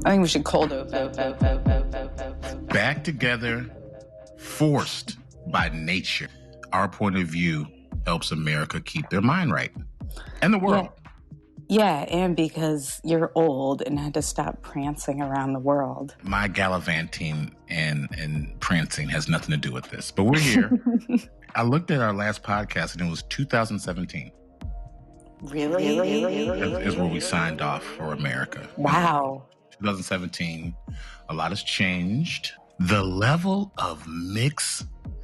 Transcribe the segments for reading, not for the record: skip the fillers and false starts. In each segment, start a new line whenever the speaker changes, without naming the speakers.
I think we should cold open.
Back together, forced by nature. Our point of view helps America keep their mind right. And the world.
Yeah, and because you're old and had to stop prancing around the world.
My gallivanting and prancing has nothing to do with this. But we're here. I looked at our last podcast and it was 2017.
Really?
Is where we signed off for America.
Wow.
2017, a lot has changed. The level of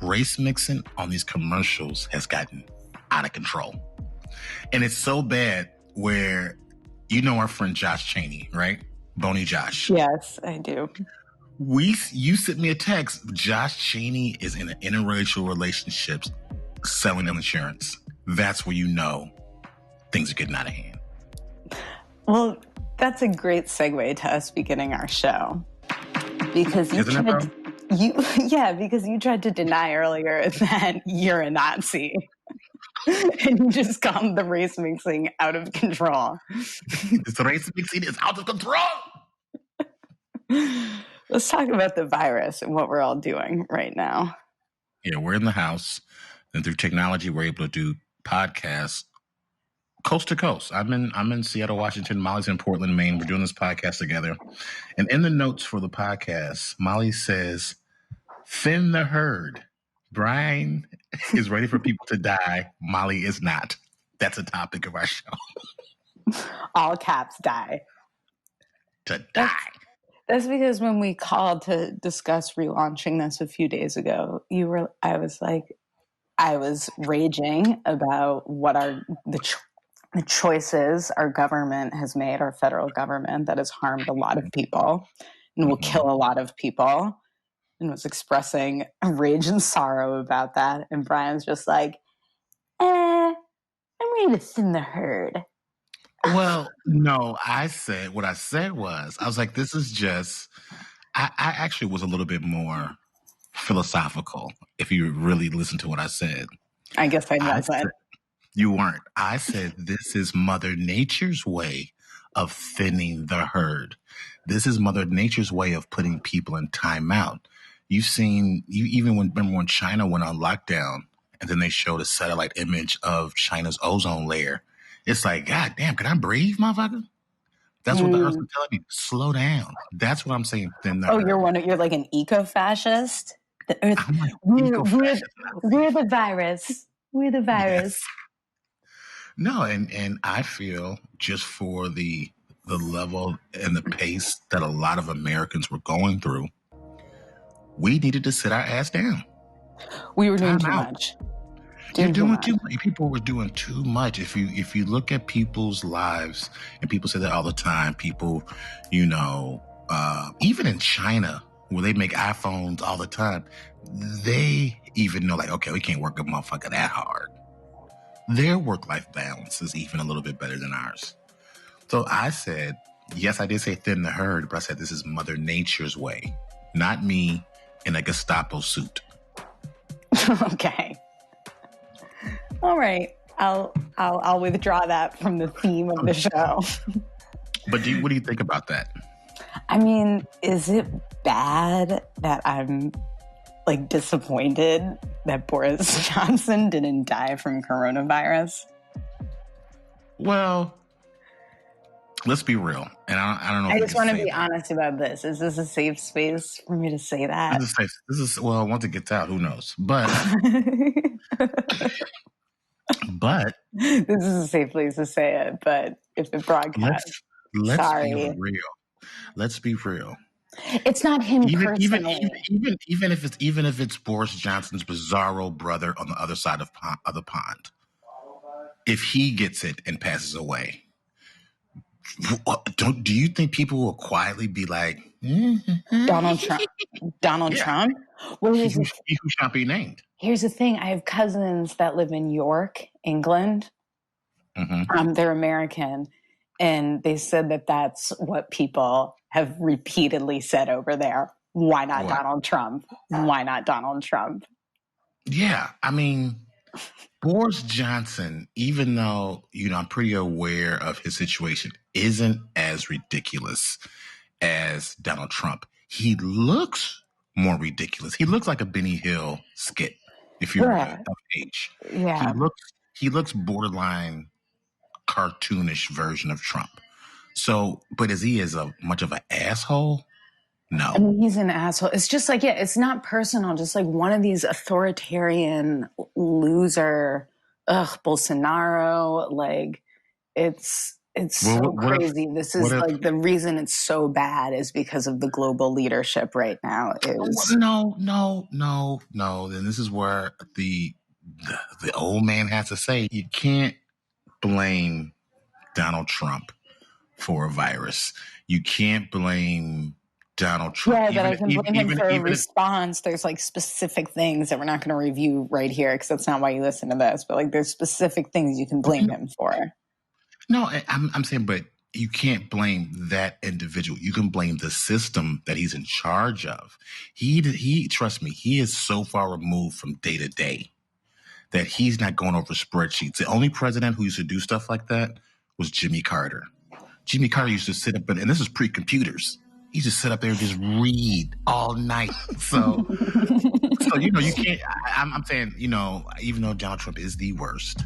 race mixing on these commercials has gotten out of control. And it's so bad where, you know, our friend Josh Cheney, right? Boney Josh.
Yes, I do.
You sent me a text. Josh Cheney is in an interracial relationship selling insurance. That's where you know things are getting out of hand.
Well, that's a great segue to us beginning our show. Because you tried to deny earlier that you're a Nazi. And you just called the race mixing out of control.
This race mixing is out of control.
Let's talk about the virus and what we're all doing right now.
Yeah, we're in the house, and through technology, we're able to do podcasts coast to coast. I'm in Seattle, Washington. Molly's in Portland, Maine. We're doing this podcast together. And in the notes for the podcast, Molly says, thin the herd. Brian is ready for people to die. Molly is not. That's a topic of our show.
All caps die.
To die.
That's because when we called to discuss relaunching this a few days ago, I was raging about what the choices our government has made, our federal government, that has harmed a lot of people and will kill a lot of people, and was expressing rage and sorrow about that. And Brian's just like, I'm ready to thin the herd.
Well, no, what I said was, I was like, this is just, I actually was a little bit more philosophical, if you really listen to what I said.
I guess I wasn't.
You weren't. I said, this is Mother Nature's way of thinning the herd. This is Mother Nature's way of putting people in timeout. Remember when China went on lockdown and then they showed a satellite image of China's ozone layer. It's like, God damn, can I breathe, motherfucker? That's what the Earth is telling me. Slow down. That's what I'm saying.
You're like an eco-fascist? The Earth, we're the virus. We're the virus.
Yes. No, and I feel just for the level and the pace that a lot of Americans were going through, we needed to sit our ass down.
We were doing too much.
You're doing too much. People were doing too much. If you look at people's lives, and people say that all the time, people, even in China, where they make iPhones all the time, they even know, like, okay, we can't work a motherfucker that hard. Their work-life balance is even a little bit better than ours. So I said, yes, I did say thin the herd, but I said this is Mother Nature's way, not me in a Gestapo suit.
Okay. All right. I'll withdraw that from the theme of the show.
But what do you think about that?
I mean, is it bad that I'm like disappointed that Boris Johnson didn't die from coronavirus?
Well, let's be real. And I don't know.
I just want to be honest about this. Is this a safe space for me to say that?
Well, once it gets out, who knows? But but
this is a safe place to say it. But if it broadcasts,
let's be real. Let's be real.
It's not him personally.
Even if it's Boris Johnson's bizarro brother on the other side of the pond, if he gets it and passes away, do you think people will quietly be like,
Donald Trump? Donald Trump?
Well, he who shall be named.
Here's the thing: I have cousins that live in York, England. Mm-hmm. They're American, and they said that that's what people have repeatedly said over there. Why not Donald Trump? Why not Donald Trump?
Yeah, I mean, Boris Johnson, even though, I'm pretty aware of his situation, isn't as ridiculous as Donald Trump. He looks more ridiculous. He looks like a Benny Hill skit, if you're of age.
Yeah.
He looks borderline cartoonish version of Trump. So, but is he as much of an asshole? No.
I mean, he's an asshole. It's just like, it's not personal. Just like one of these authoritarian loser, Bolsonaro. Like, it's so crazy. This is like the reason it's so bad is because of the global leadership right now.
No. Then this is where the old man has to say, you can't blame Donald Trump for a virus. You can't blame Donald Trump.
Yeah, but I can blame him for a response. There's like specific things that we're not going to review right here because that's not why you listen to this. But like, there's specific things you can blame him for.
No, I'm saying, but you can't blame that individual. You can blame the system that he's in charge of. He trust me, he is so far removed from day to day that he's not going over spreadsheets. The only president who used to do stuff like that was Jimmy Carter. Jimmy Carter used to sit up, and this is pre-computers. He just sit up there and just read all night. So you can't. I'm saying, even though Donald Trump is the worst,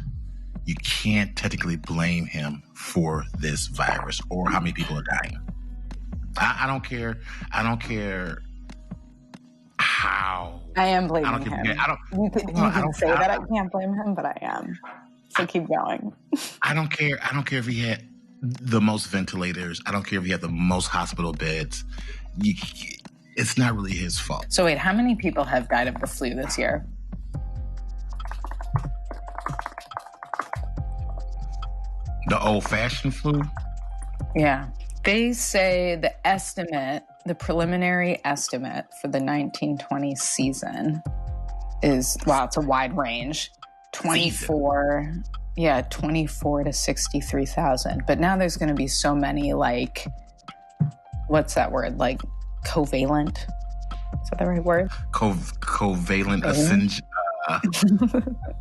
you can't technically blame him for this virus or how many people are dying. I don't care. I don't care how.
I am blaming him. You can say that I can't blame him, but I am. So keep going.
I don't care. I don't care if he had the most ventilators. I don't care if he had the most hospital beds. It's not really his fault.
So wait, how many people have died of the flu this year?
The old-fashioned flu?
Yeah. They say the preliminary estimate for the 1920 season is, it's a wide range. 24 to 63,000. But now there's going to be so many, like, what's that word? Like covalent? Is that the right word?
Covalent ascension.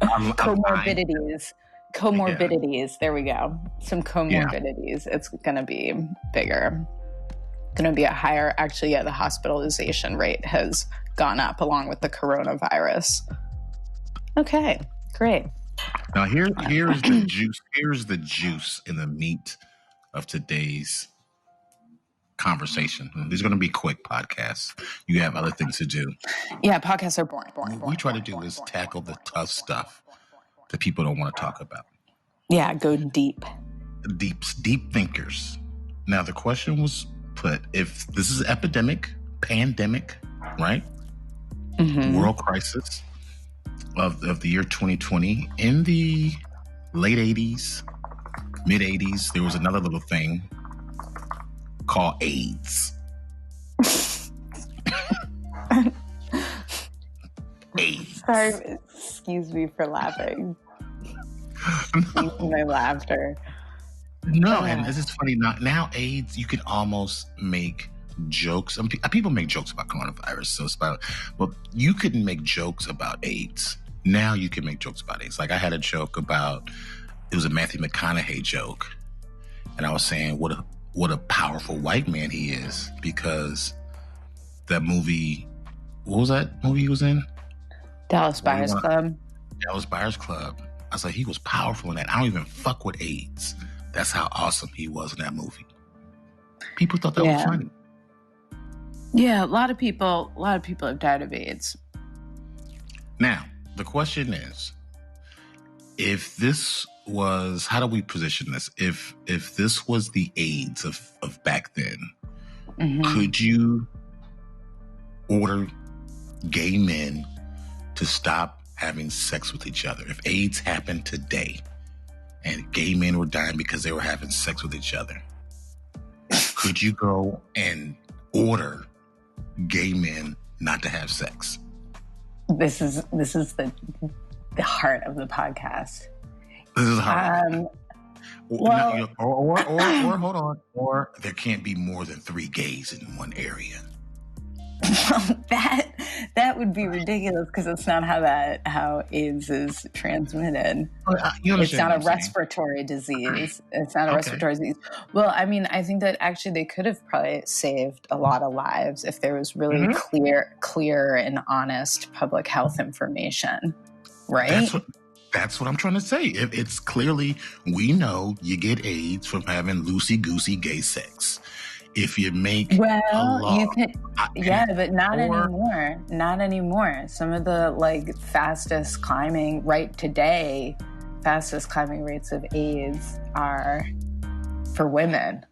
Comorbidities. Comorbidities. There we go. Some comorbidities. Yeah. It's going to be bigger. Going to be a higher. Actually, the hospitalization rate has gone up along with the coronavirus. Okay, great.
Now here's the juice. Here's the juice in the meat of today's conversation. These are going to be quick podcasts. You have other things to do.
Yeah, podcasts are boring.
What we try to do is tackle the tough stuff that people don't want to talk about.
Yeah, go deep.
Deep thinkers. Now, the question was put, if this is epidemic, pandemic, right? Mm-hmm. World crisis of the year 2020, in the late 80s, mid 80s, there was another little thing called AIDS. AIDS.
Sorry, excuse me for laughing. Excuse my laughter.
No, and this is funny. Now AIDS, you can almost make jokes. I mean, people make jokes about coronavirus, so it's about. Well, you couldn't make jokes about AIDS. Now you can make jokes about AIDS. Like I had a joke about, it was a Matthew McConaughey joke, and I was saying what a powerful white man he is, because that movie. What was that movie he was in?
Dallas Buyers Club.
Dallas Buyers Club. I was like, he was powerful in that. I don't even fuck with AIDS. That's how awesome he was in that movie. People thought that was funny.
Yeah, a lot of people have died of AIDS.
Now, the question is, if this was, how do we position this? If this was the AIDS of back then, mm-hmm. could you order gay men to stop having sex with each other? If AIDS happened today and gay men were dying because they were having sex with each other, could you go and order gay men not to have sex?
This is the heart of the podcast.
This is hard. Or hold on. Or there can't be more than 3 gays in one area.
That would be ridiculous because it's not how AIDS is transmitted.
You
It's
understand
not
what
a
I'm saying?
respiratory disease. It's not a
Okay.
respiratory disease. Well, I mean, I think that actually they could have probably saved a lot of lives if there was really clear and honest public health information, right?
That's what I'm trying to say. It's clearly, we know you get AIDS from having loosey-goosey gay sex. If you make a law,
You can, but not anymore. Not anymore. Some of the fastest climbing rates of AIDS are for women.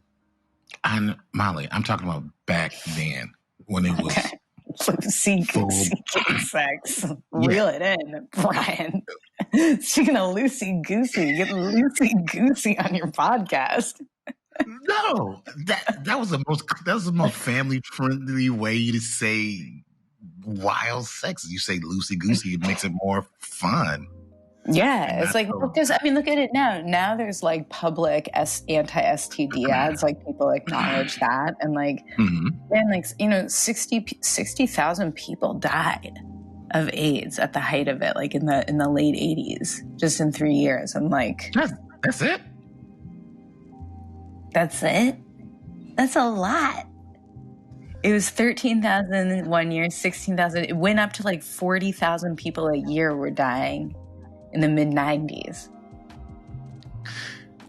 And Molly, I'm talking about back then when it was
Loosey-goosey gay sex. Reel it in, Brian. Speaking of loosey-goosey, get loosey-goosey on your podcast.
No, that was the most family friendly way to say wild sex. You say loosey goosey, it makes it more fun.
Yeah, it's like because look at it now. Now there's public anti-STD ads. People acknowledge that, and and 60,000 people died of AIDS at the height of it, in the late 80s, just in 3 years. And
that's it.
That's it? That's a lot. It was 13,000 1 year, 16,000. It went up to 40,000 people a year were dying in the mid-90s.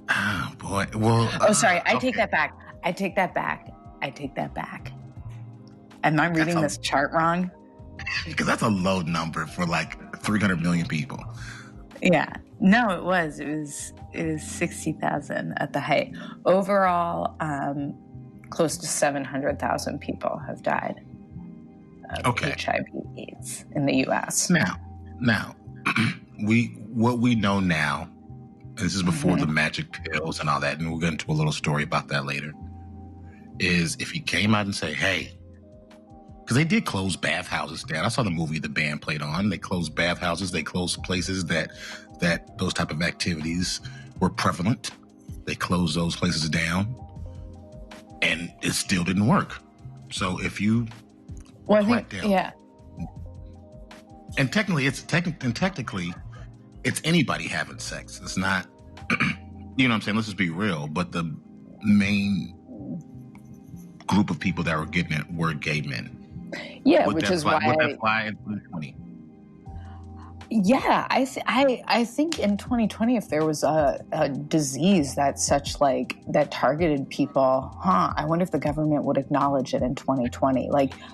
Oh, boy. Well,
sorry. I take that back. Am I reading this chart wrong?
Because that's a low number for 300 million people.
Yeah. No, it was 60,000 at the height. Overall, close to 700,000 people have died of HIV/AIDS in the U.S.
Now, what we know now, and this is before the magic pills and all that, and we'll get into a little story about that later, is if he came out and say, hey, because they did close bathhouses down. I saw the movie the band played on. They closed bathhouses. They closed places that those type of activities were prevalent. They closed those places down, and it still didn't work. So if you crack down, and technically it's anybody having sex. It's not, you know what I'm saying? Let's just be real. But the main group of people that were getting it were gay men.
Yeah, which is why
that's why in 2020.
Yeah, I think in 2020, if there was a disease that's that targeted people, I wonder if the government would acknowledge it in 2020.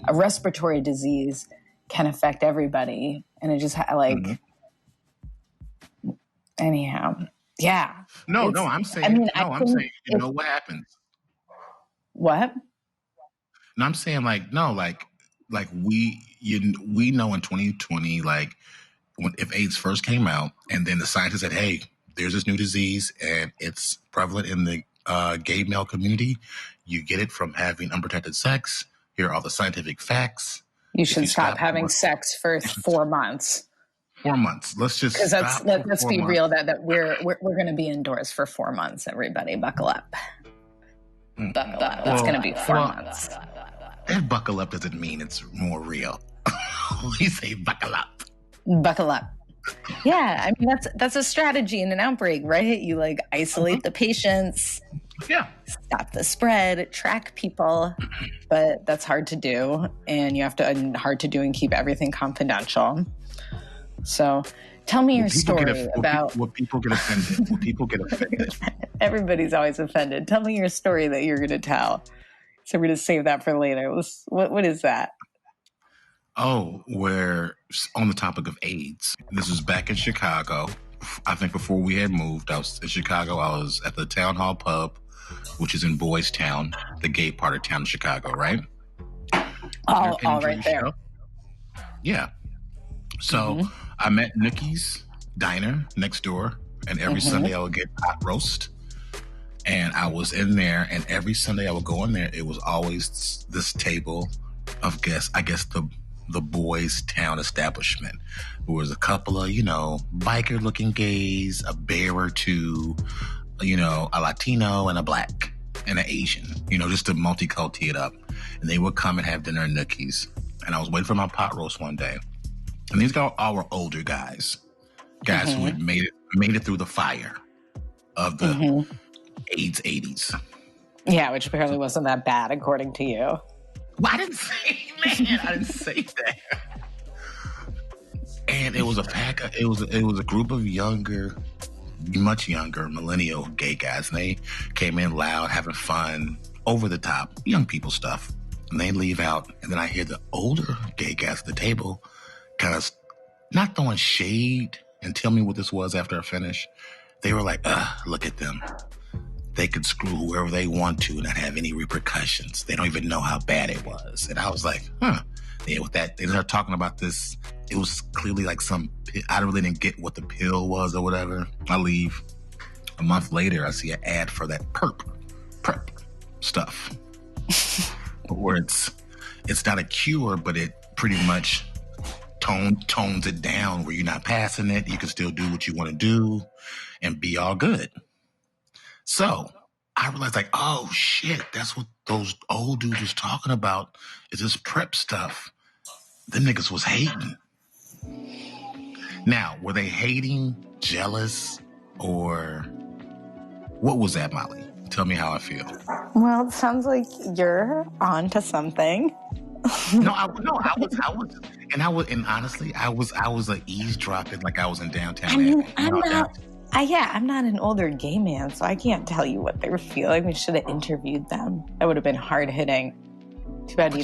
A respiratory disease can affect everybody, and it just anyhow, yeah.
No, I'm saying. I'm saying. You know what happens?
What?
No, I'm saying we know in 2020 if AIDS first came out, and then the scientists said, hey, there's this new disease and it's prevalent in the gay male community. You get it from having unprotected sex. Here are all the scientific facts.
You should stop having sex for 4 months.
4 months. Let's just stop.
Let's be real that we're going to be indoors for 4 months. Everybody, buckle up. Buckle up. It's going to be 4 months.
And buckle up doesn't mean it's more real. We say buckle up.
Buckle up. Yeah, that's a strategy in an outbreak, right? You isolate the patients.
Yeah.
Stop the spread, track people, but that's hard to do, and hard to do and keep everything confidential. So, tell me your story about
what people get offended. What people get offended.
Everybody's always offended. Tell me your story that you're going to tell. So we're going to save that for later. What is that?
Oh, we're on the topic of AIDS. This was back in Chicago. I think before we had moved, I was in Chicago. I was at the Town Hall Pub, which is in Boys Town, the gay part of town in Chicago, right?
All right there.
Yeah. So I met Nikki's Diner next door, and every Sunday I would get hot roast. And I was in there, and every Sunday I would go in there. It was always this table of guests, I guess the Boys Town establishment. There was a couple of, biker looking gays, a bear or two, a Latino and a black and an Asian, just to multiculti it up. And they would come and have dinner at Nookie's. and I was waiting for my pot roast one day. And these guys all were older guys who had made it through the fire of the AIDS 80s.
Yeah, which apparently wasn't that bad, according to you.
Well, I didn't say that. And it was a group of much younger millennial gay guys, and they came in loud, having fun, over the top, young people stuff. And they leave out, and then I hear the older gay guys at the table kind of not throwing shade and tell me what this was after I finish. They were like, look at them. They could screw whoever they want to, not have any repercussions. They don't even know how bad it was. And I was like, Yeah, with that, they started talking about this. It was clearly like I really didn't get what the pill was or whatever. I leave. A month later, I see an ad for that prep stuff. Where it's not a cure, but it pretty much tones it down where you're not passing it. You can still do what you want to do and be all good. So I realized, like, oh shit, that's what those old dudes was talking about, is this prep stuff. The niggas was hating. Now, were they hating, jealous, or what was that, Molly? Tell me how I feel.
Well, it sounds like you're on to something.
I was, and honestly, I was eavesdropping like I was in downtown.
I mean, I'm not an older gay man, so I can't tell you what they were feeling. We should have interviewed them. That would have been hard hitting. Too bad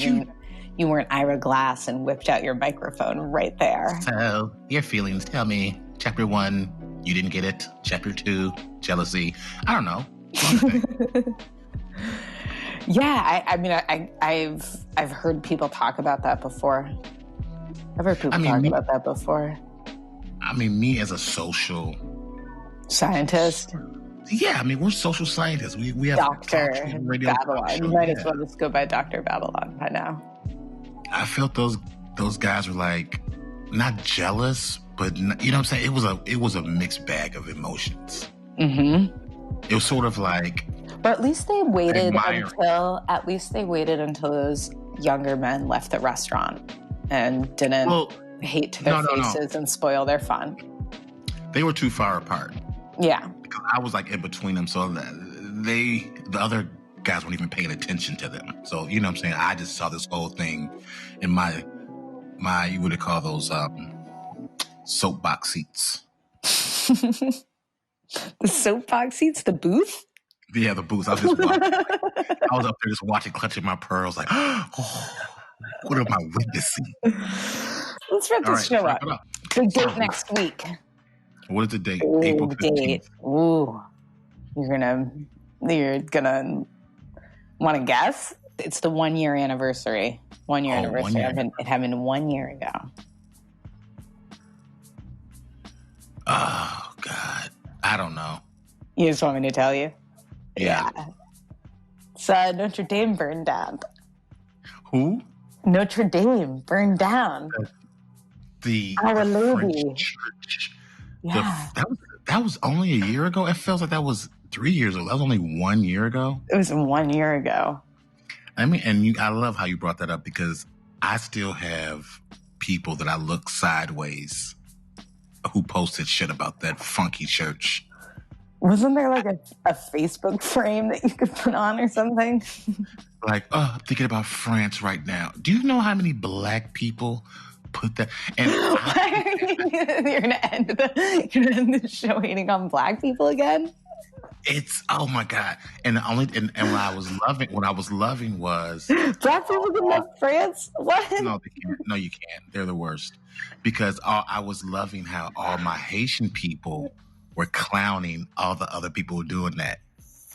you weren't Ira Glass and whipped out your microphone right there.
So, your feelings, tell me. Chapter 1, you didn't get it. Chapter 2, jealousy. I don't know.
Yeah, I mean, I've heard people talk about that before. I've heard people talk about that before.
I mean, me as a social
scientist.
Yeah, I mean, we're social scientists. We have
Dr. Babylon. You might as well just go by Dr. Babylon by now.
I felt those guys were like not jealous, but you know what I'm saying. It was a mixed bag of emotions. Mm-hmm. It was sort of like.
But at least they waited until those younger men left the restaurant and didn't hate to their faces and spoil their fun.
They were too far apart.
Yeah. Because
I was like in between them, so the other guys weren't even paying attention to them. So, you know what I'm saying? I just saw this whole thing in my you would call those soapbox seats.
The soapbox seats? The booth?
Yeah, the booth. I was just watching. I was up there just watching, clutching my pearls like, oh, what am I witnessing?
Let's wrap this show up. Big date next week.
What is the date? April 15th.
Ooh. You're gonna want to guess? It's the 1 year anniversary. 1 year anniversary. It happened 1 year ago.
Oh God. I don't know.
You just want me to tell you?
Yeah.
So Notre Dame burned down.
Who?
Notre Dame burned down.
The
Our Lady
French church.
Yeah.
That was only a year ago. It feels like that was 3 years ago. That was only 1 year ago.
It was 1 year ago.
I mean, and I love how you brought that up because I still have people that I look sideways who posted shit about that funky church.
Wasn't there like a Facebook frame that you could put on or something?
Like, I'm thinking about France right now. Do you know how many black people put that? And
you're gonna end the show hating on black people again?
It's oh my God. And what I was loving was
black people can love France? What?
No, they can't. No, you can't. They're the worst. Because I was loving how all my Haitian people were clowning all the other people who were doing that.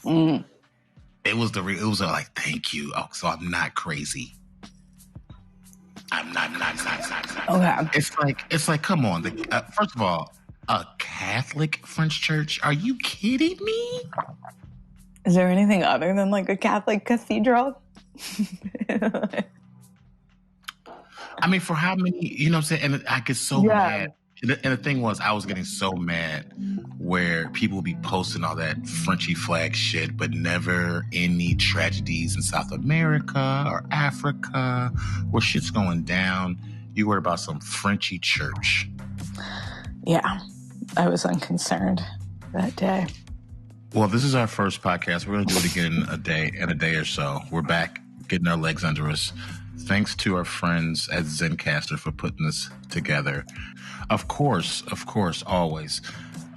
Mm. It was like, thank you. Oh, so I'm not crazy. I'm not.
Okay.
It's like, come on. First of all, a Catholic French church? Are you kidding me?
Is there anything other than like a Catholic cathedral?
I mean, for how many, you know what I'm saying? And I get so mad. And the thing was, I was getting so mad where people will be posting all that Frenchy flag shit, but never any tragedies in South America or Africa where shit's going down. You worry about some Frenchy church.
Yeah, I was unconcerned that day.
Well, this is our first podcast. We're going to do it again in a day or so. We're back, getting our legs under us. Thanks to our friends at Zencastr for putting this together. Of course, always.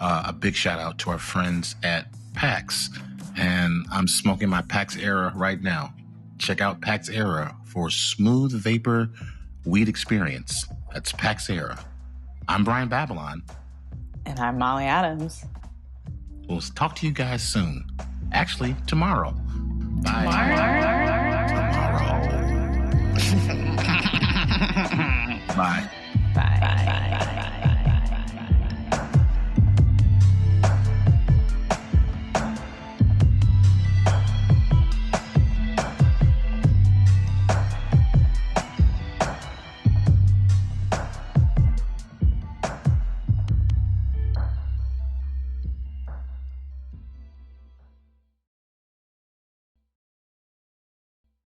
A big shout out to our friends at PAX. And I'm smoking my PAX Era right now. Check out PAX Era for smooth vapor weed experience. That's PAX Era. I'm Brian Babylon.
And I'm Molly Adams.
We'll talk to you guys soon. Actually, tomorrow. Bye. Tomorrow. Bye.